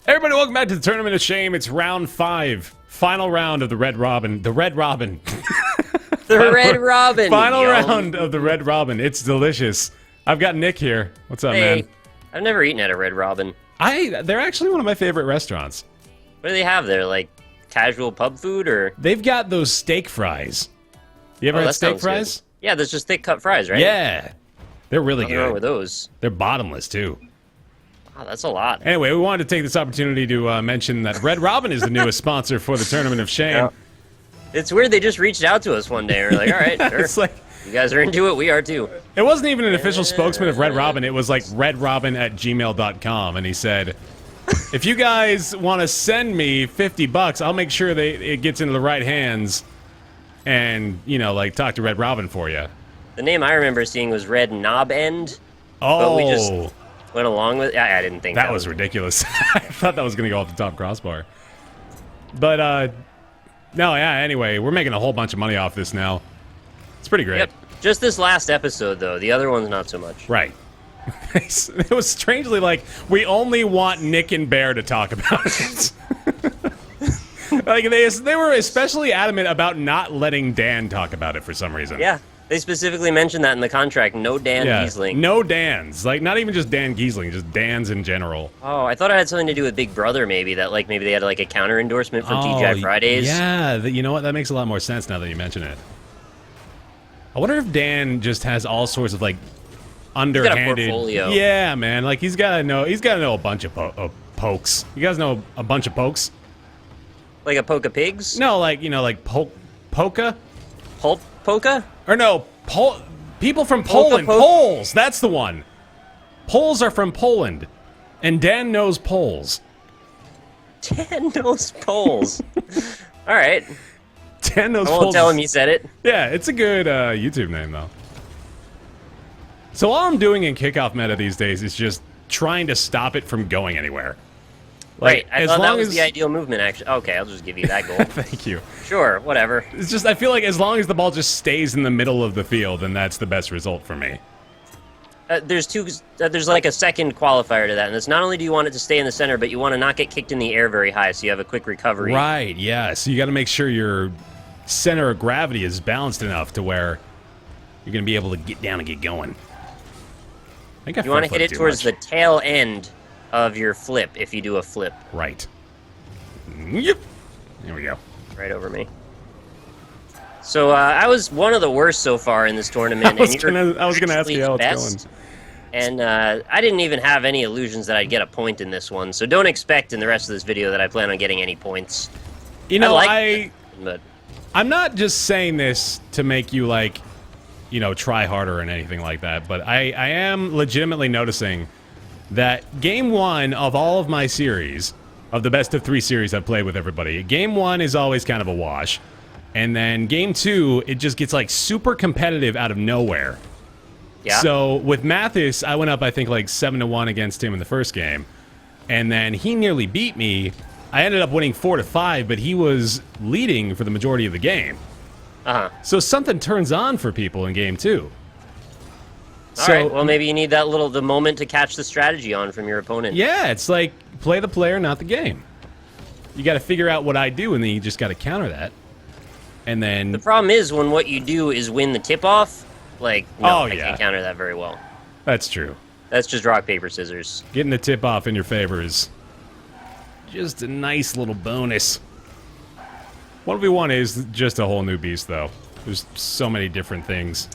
Everybody, welcome back to the Tournament of Shame. It's round 5. Final round of the Red Robin. The Red Robin. The Red Robin. Final round of the Red Robin. It's delicious. I've got Nick here. What's up, man? I've never eaten at a Red Robin. They're actually one of my favorite restaurants. What do they have there? Like casual pub food, or? They've got those steak fries. You ever had steak fries? Good. Yeah, there's just thick cut fries, right? Yeah. They're really good. What's wrong with those? They're bottomless, too. Wow, that's a lot. Anyway, we wanted to take this opportunity to mention that Red Robin is the newest sponsor for the Tournament of Shame. Yeah. It's weird, they just reached out to us one day. We're like, all right, sure. It's like, you guys are into it, we are too. It wasn't even an official spokesman of Red Robin. It was like redrobin@gmail.com. And he said, if you guys want to send me $50, I'll make sure it gets into the right hands and, you know, like talk to Red Robin for you. The name I remember seeing was Red Knob End. Oh. But we just went along with it. I didn't think that was ridiculous. I thought that was going to go off the top crossbar. But, no, yeah, anyway, we're making a whole bunch of money off this now. It's pretty great. Yep. Just this last episode, though. The other ones, not so much. Right. It was strangely like, we only want Nick and Baer to talk about it. Like, they were especially adamant about not letting Dan talk about it for some reason. Yeah. They specifically mentioned that in the contract. No Dan Giesling. No Dans. Like, not even just Dan Giesling, just Dans in general. Oh, I thought it had something to do with Big Brother, maybe. That, like, maybe they had, like, a counter endorsement from TGI Fridays. Yeah, you know what? That makes a lot more sense now that you mention it. I wonder if Dan just has all sorts of, like, underhanded... He's got a portfolio. Yeah, man. Like, he's got to know a bunch of pokes. You guys know a bunch of pokes? Like a poke of pigs? No, like, you know, like polka? Polka? Or no, people from Poland. Poles, that's the one. Poles are from Poland. And Dan knows Poles. Dan knows Poles. All right. Dan knows Poles. I won't tell him you said it. Yeah, it's a good YouTube name, though. So all I'm doing in kickoff meta these days is just trying to stop it from going anywhere. Like, right, I thought that was the ideal movement, actually. Okay, I'll just give you that goal. Thank you. Sure, whatever. It's just, I feel like as long as the ball just stays in the middle of the field, then that's the best result for me. There's like a second qualifier to that, and it's not only do you want it to stay in the center, but you want to not get kicked in the air very high, so you have a quick recovery. Right, yeah. So you got to make sure your center of gravity is balanced enough to where you're going to be able to get down and get going. I think you want to hit it towards the tail end of your flip, if you do a flip. Right. Yep. There we go. Right over me. So, I was one of the worst so far in this tournament. I was gonna ask you how it's going. And I didn't even have any illusions that I'd get a point in this one, so don't expect in the rest of this video that I plan on getting any points. You know, but I'm not just saying this to make you, like, you know, try harder and anything like that, but I am legitimately noticing that Game 1 of all of my series, of the best of 3 series I've played with everybody, Game 1 is always kind of a wash. And then Game 2, it just gets, like, super competitive out of nowhere. Yeah. So with Mathis, I went up, I think, like 7-1 against him in the first game. And then he nearly beat me. I ended up winning 4-5, but he was leading for the majority of the game. Uh-huh. So something turns on for people in Game 2. All right, well, maybe you need the moment to catch the strategy on from your opponent. Yeah, it's like, play the player, not the game. You got to figure out what I do, and then you just got to counter that. And then... The problem is, when what you do is win the tip-off, like, no, I can't counter that very well. That's true. That's just rock, paper, scissors. Getting the tip-off in your favor is just a nice little bonus. 1v1 is just a whole new beast, though. There's so many different things.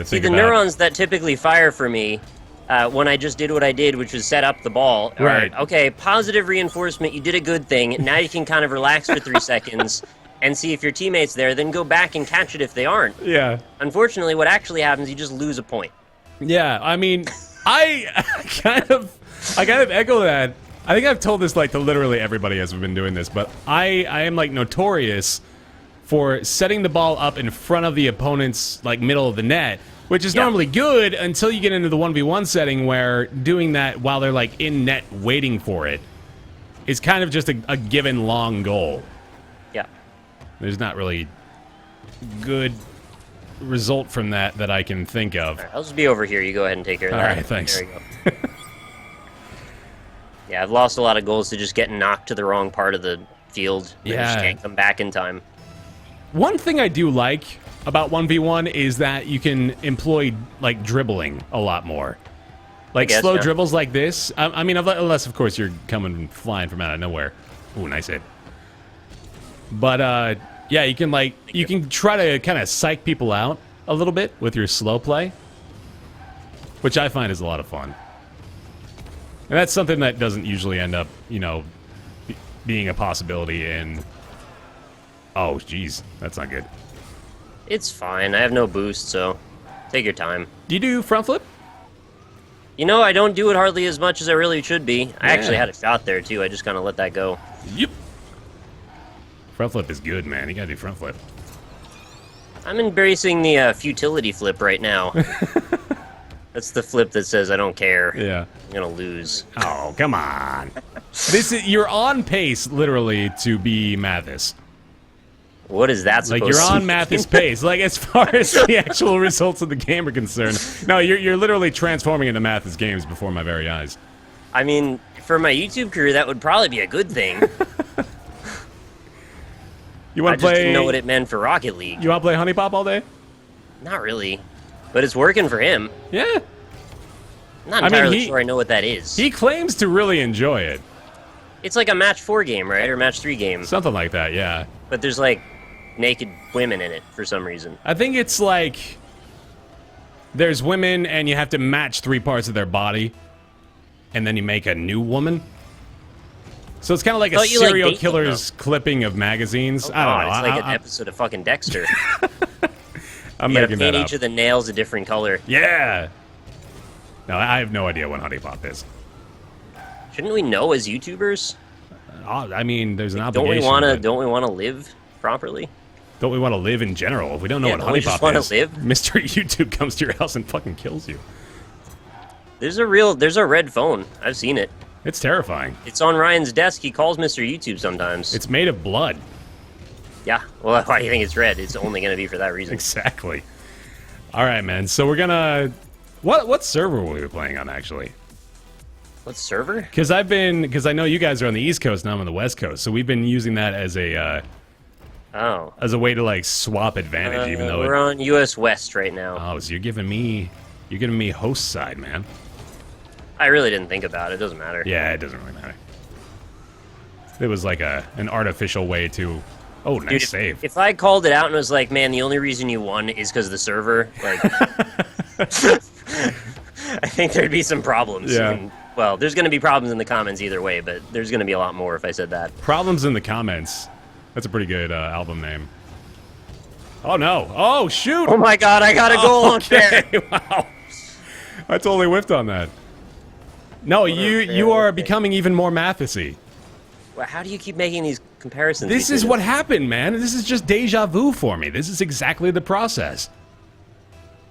See, the neurons that typically fire for me when I just did what I did, which was set up the ball. Right. Okay, positive reinforcement, you did a good thing. Now you can kind of relax for 3 seconds and see if your teammate's there, then go back and catch it if they aren't. Yeah. Unfortunately, what actually happens, you just lose a point. Yeah, I mean, I kind of echo that. I think I've told this, like, to literally everybody as we've been doing this, but I am, like, notorious for setting the ball up in front of the opponent's, like, middle of the net, which is normally good until you get into the 1v1 setting where doing that while they're, like, in net waiting for it is kind of just a given long goal. Yeah. There's not really good result from that I can think of. All right, I'll just be over here. You go ahead and take care of that. All right, thanks. There you go. Yeah, I've lost a lot of goals to just getting knocked to the wrong part of the field. And Yeah. just can't come back in time. One thing I do like about 1v1 is that you can employ, like, dribbling a lot more. Like, guess, slow yeah. dribbles like this. I mean, unless, of course, you're coming flying from out of nowhere. Ooh, nice hit. But, yeah, you can, like, you can try to kind of psych people out a little bit with your slow play, which I find is a lot of fun. And that's something that doesn't usually end up, you know, being a possibility in... Oh, jeez. That's not good. It's fine. I have no boost, so take your time. Do you do front flip? You know, I don't do it hardly as much as I really should be. I Yeah. actually had a shot there, too. I just kind of let that go. Yep. Front flip is good, man. You gotta do front flip. I'm embracing the futility flip right now. That's the flip that says, I don't care. Yeah. I'm going to lose. Oh, come on. You're on pace, literally, to be Mathis. What is that supposed Like, you're to on mean? Mathis pace. Like, as far as the actual results of the game are concerned. No, you're literally transforming into Mathis games before my very eyes. I mean, for my YouTube career, that would probably be a good thing. You I want to just play... didn't know what it meant for Rocket League. You want to play Honey Pop all day? Not really. But it's working for him. Yeah. I'm not I mean, entirely sure I know what that is. He claims to really enjoy it. It's like a match 4 game, right? Or match 3 game. Something like that, yeah. But there's like naked women in it for some reason. I think it's like... There's women, and you have to match 3 parts of their body. And then you make a new woman. So it's kind of like a Thought you liked serial dating, killer's clipping of magazines. Oh, I don't know. God, it's like an episode of fucking Dexter. I'm You gotta making paint that up. each of the nails a different color. Yeah. No, I have no idea what Honey Pop is. Shouldn't we know as YouTubers? I mean, there's an Don't obligation. we wanna live properly? Don't we want to live in general? If we don't know Yeah, what don't Honey we just Pop wanna is, live? Mr. YouTube comes to your house and fucking kills you. There's a red phone. I've seen it. It's terrifying. It's on Ryan's desk. He calls Mr. YouTube sometimes. It's made of blood. Yeah. Well, why do you think it's red? It's only gonna be for that reason. Exactly. All right, man. So we're gonna... What server were we playing on, actually? What server? Because I know you guys are on the East Coast and I'm on the West Coast, so we've been using that as a Oh. as a way to like swap advantage, even though we're on US West right now. Oh, so you're giving me host side, man. I really didn't think about it. It doesn't matter. Yeah, it doesn't really matter. It was like an artificial way to... Oh, nice Dude, save. If I called it out and was like, man, the only reason you won is because of the server, like, I think there'd be some problems. Yeah. And, well, there's going to be problems in the comments either way, but there's going to be a lot more if I said that. Problems in the comments. That's a pretty good album name. Oh, no. Oh, shoot. Oh my god, I got a goal on there. Okay, wow. I totally whiffed on that. No, you are becoming even more Mathis-y. Well, how do you keep making these comparisons? This is between what them? happened, man. This is just deja vu for me. This is exactly the process.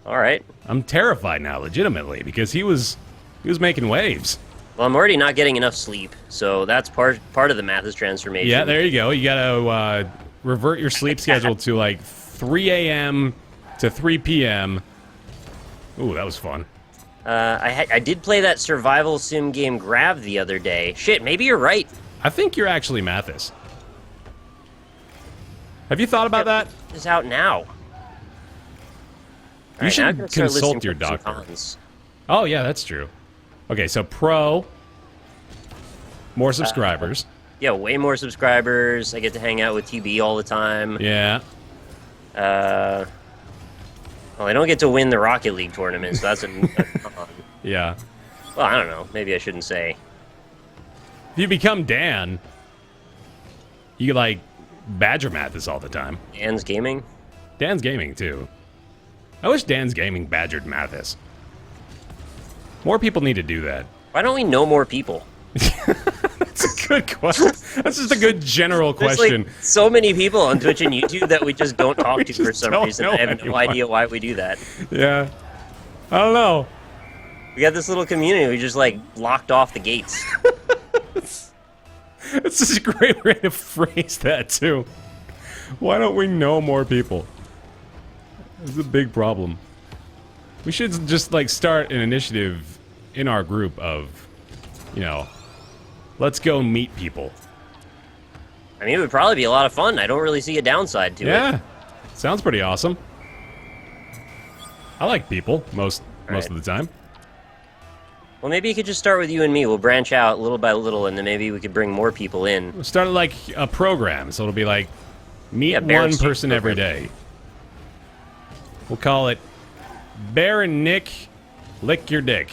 All right. I'm terrified now, legitimately, because he was making waves. Well, I'm already not getting enough sleep, so that's part of the Mathis transformation. Yeah, there you go. You gotta revert your sleep schedule to like 3 a.m. to 3 p.m. Ooh, that was fun. I did play that survival sim game Grav the other day. Shit, maybe you're right. I think you're actually Mathis. Have you thought about that? It's out now. You should consult your doctor. Oh, yeah, that's true. Okay, so pro, more subscribers. Yeah, way more subscribers. I get to hang out with TB all the time. Yeah. Well, I don't get to win the Rocket League tournament, so that's a con. Yeah. Well, I don't know. Maybe I shouldn't say. If you become Dan, you like badger Mathis all the time. Dan's Gaming? Dan's Gaming, too. I wish Dan's Gaming badgered Mathis. More people need to do that. Why don't we know more people? That's a good question. That's just a good general There's question. like so many people on Twitch and YouTube that we just don't talk to for just some don't reason. know I have no anyone. idea why we do that. Yeah. I don't know. We got this little community. We just like locked off the gates. It's just a great way to phrase that, too. Why don't we know more people? It's a big problem. We should just, like, start an initiative in our group of, you know, Let's go meet people. I mean, it would probably be a lot of fun. I don't really see a downside to it. Yeah, sounds pretty awesome. I like people most of the time. Well, maybe you could just start with you and me. We'll branch out little by little, and then maybe we could bring more people in. We'll start like a program, so it'll be like meet Baer one person every day. We'll call it Baer and Nick Lick Your Dick.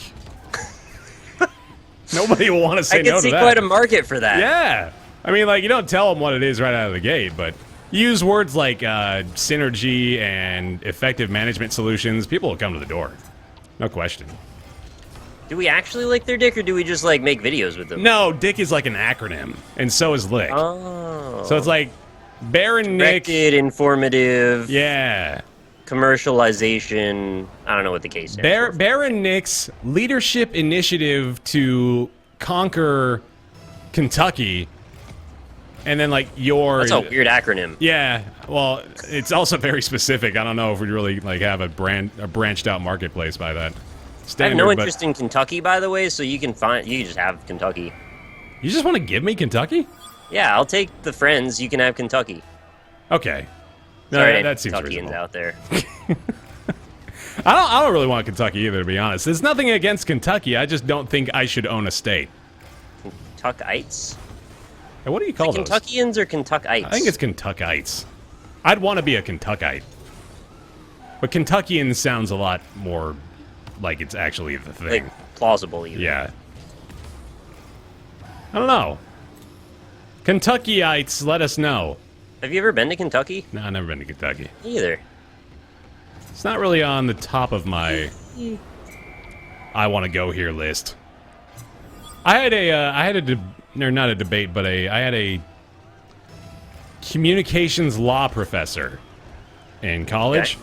Nobody will want to say no to that. I can see quite a market for that. Yeah. I mean, like, you don't tell them what it is right out of the gate, but use words like synergy and effective management solutions. People will come to the door. No question. Do we actually lick their dick, or do we just, like, make videos with them? No, dick is like an acronym, and so is lick. Oh. So it's like Baer and Nick. Directed, informative. Yeah. Commercialization. I don't know what the case is. Baer and Nick's leadership initiative to conquer Kentucky, and then like your. That's a weird acronym. Yeah, well, it's also very specific. I don't know if we really like have a branched out marketplace by that. I have no interest in Kentucky, by the way, so you can just have Kentucky. You just want to give me Kentucky? Yeah, I'll take the friends. You can have Kentucky. Okay. No, Sorry, that seems Kentuckians reasonable. out there. I don't really want Kentucky either, to be honest. There's nothing against Kentucky. I just don't think I should own a state. Kentuckites? Hey, what do you call those? Kentuckians or Kentuckites? I think it's Kentuckites. I'd want to be a Kentuckite. But Kentuckian sounds a lot more like it's actually the thing. Like, plausible, even. Yeah. I don't know. Kentuckyites, let us know. Have you ever been to Kentucky? No, I've never been to Kentucky. Me either. It's not really on the top of my I want to go here list. I had a communications law professor in college. Okay.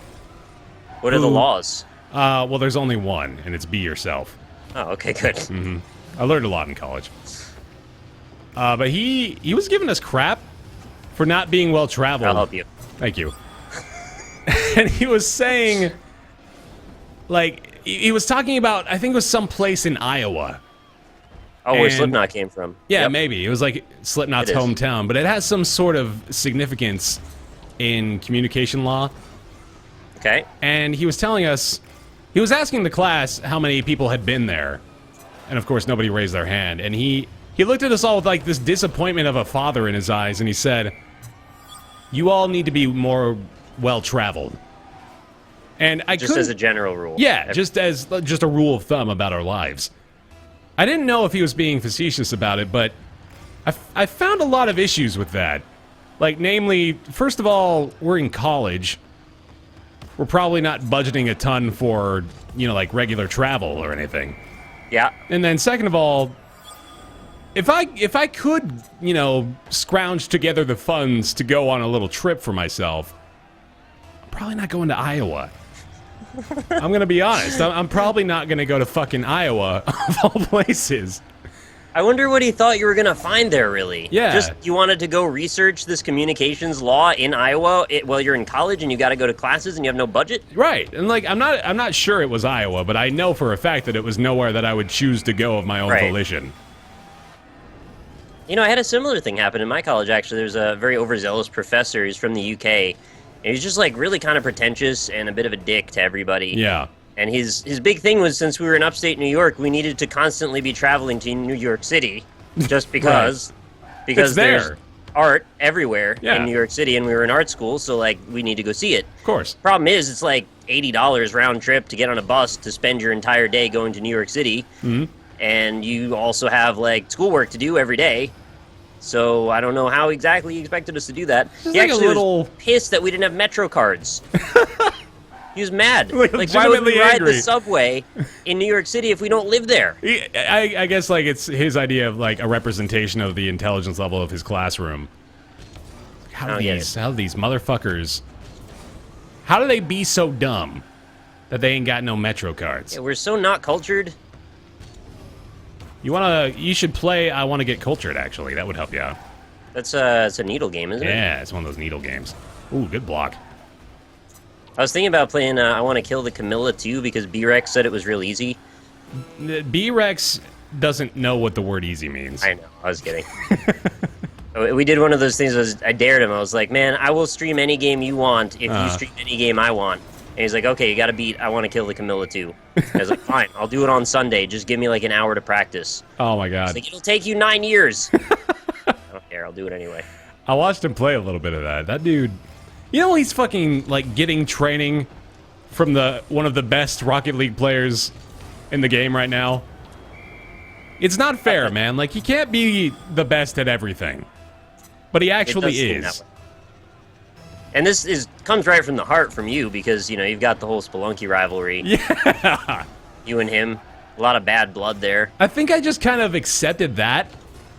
What are the laws? Well, there's only one, and it's be yourself. Oh, okay, good. Mm-hmm. I learned a lot in college. But he was giving us crap for not being well traveled. I'll help you. Thank you. And he was saying, like, he was talking about, I think it was some place in Iowa. Oh, where Slipknot came from. Yeah, Yep. maybe. It was like Slipknot's It is. hometown, but it has some sort of significance in communication law. Okay. And he was telling us, he was asking the class how many people had been there. And of course, nobody raised their hand. And he looked at us all with like this disappointment of a father in his eyes, and he said, "You all need to be more well-traveled." And I Just as a general rule. yeah, just a rule of thumb about our lives. I didn't know if he was being facetious about it, but I found a lot of issues with that. Like, namely, first of all, we're in college. We're probably not budgeting a ton for, like regular travel or anything. Yeah. And then second of all, if I could, scrounge together the funds to go on a little trip for myself, I'm probably not going to Iowa. I'm going to be honest. I'm probably not going to go to fucking Iowa, of all places. I wonder what he thought you were going to find there, really. Yeah. Just, you wanted to go research this communications law in Iowa while you're in college and you got to go to classes and you have no budget? Right. And, like, I'm not sure it was Iowa, but I know for a fact that it was nowhere that I would choose to go of my own volition. I had a similar thing happen in my college, actually. There's a very overzealous professor. He's from the UK. And he's just, like, really kind of pretentious and a bit of a dick to everybody. Yeah. And his big thing was, since we were in upstate New York, we needed to constantly be traveling to New York City, just because because there's art everywhere in New York City, and we were in art school, so like we need to go see it. Of course. Problem is, it's like $80 round trip to get on a bus to spend your entire day going to New York City, and you also have like schoolwork to do every day. So I don't know how exactly he expected us to do that. He like actually was pissed that we didn't have Metro cards. He was mad. Like, why would we ride the subway in New York City if we don't live there? I guess, like, it's his idea of, like, a representation of the intelligence level of his classroom. How do these motherfuckers... How do they be so dumb that they ain't got no Metro cards? Yeah, we're so not cultured. You should play I Want to Get Cultured, actually. That would help you out. It's a needle game, isn't it? Yeah, it's one of those needle games. Ooh, good block. I was thinking about playing I Want to Kill the Camilla too, because B-Rex said it was real easy. B-Rex doesn't know what the word easy means. I know. I was kidding. We did one of those things. I dared him. I was like, man, I will stream any game you want if you stream any game I want. And he's like, okay, you got to beat I Want to Kill the Camilla 2. I was like, fine, I'll do it on Sunday. Just give me like an hour to practice. Oh, my God. He's like, it'll take you 9 years. I don't care. I'll do it anyway. I watched him play a little bit of that. That dude, you know, he's fucking, like, getting training from one of the best Rocket League players in the game right now. It's not fair, man. Like, he can't be the best at everything. But he actually is. And this comes right from the heart from you because, you know, you've got the whole Spelunky rivalry. Yeah. You and him. A lot of bad blood there. I think I just kind of accepted that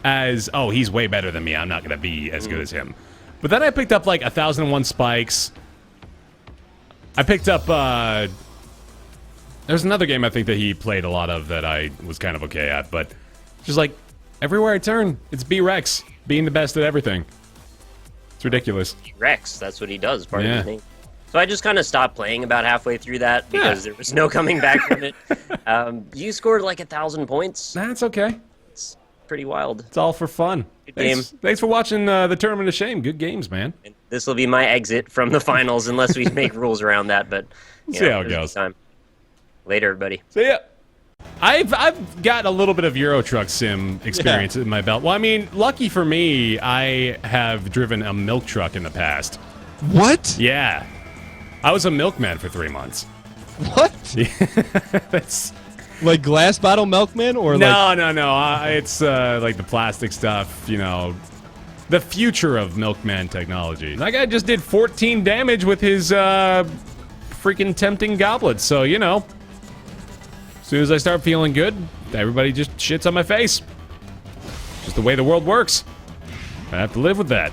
as, oh, he's way better than me. I'm not going to be as good as him. But then I picked up, like, 1001 Spikes. I picked up, there's another game I think that he played a lot of that I was kind of okay at. But just, like, everywhere I turn, it's B-Rex being the best at everything. It's ridiculous. Rex, that's what he does, part of his name. So I just kind of stopped playing about halfway through that because there was no coming back from it. You scored like 1,000 points. That's okay. It's pretty wild. It's all for fun. Good game. Thanks for watching the Tournament of Shame. Good games, man. This will be my exit from the finals unless we make rules around that, but we'll see how it goes. Time. Later, everybody. See ya. I've got a little bit of Euro Truck Sim experience in my belt. Well, I mean, lucky for me, I have driven a milk truck in the past. What? Yeah. I was a milkman for 3 months. What? That's like glass bottle milkman or no. It's like the plastic stuff, you know, the future of milkman technology. That guy just did 14 damage with his freaking tempting goblets, so, you know. As soon as I start feeling good, everybody just shits on my face. Just the way the world works. I have to live with that.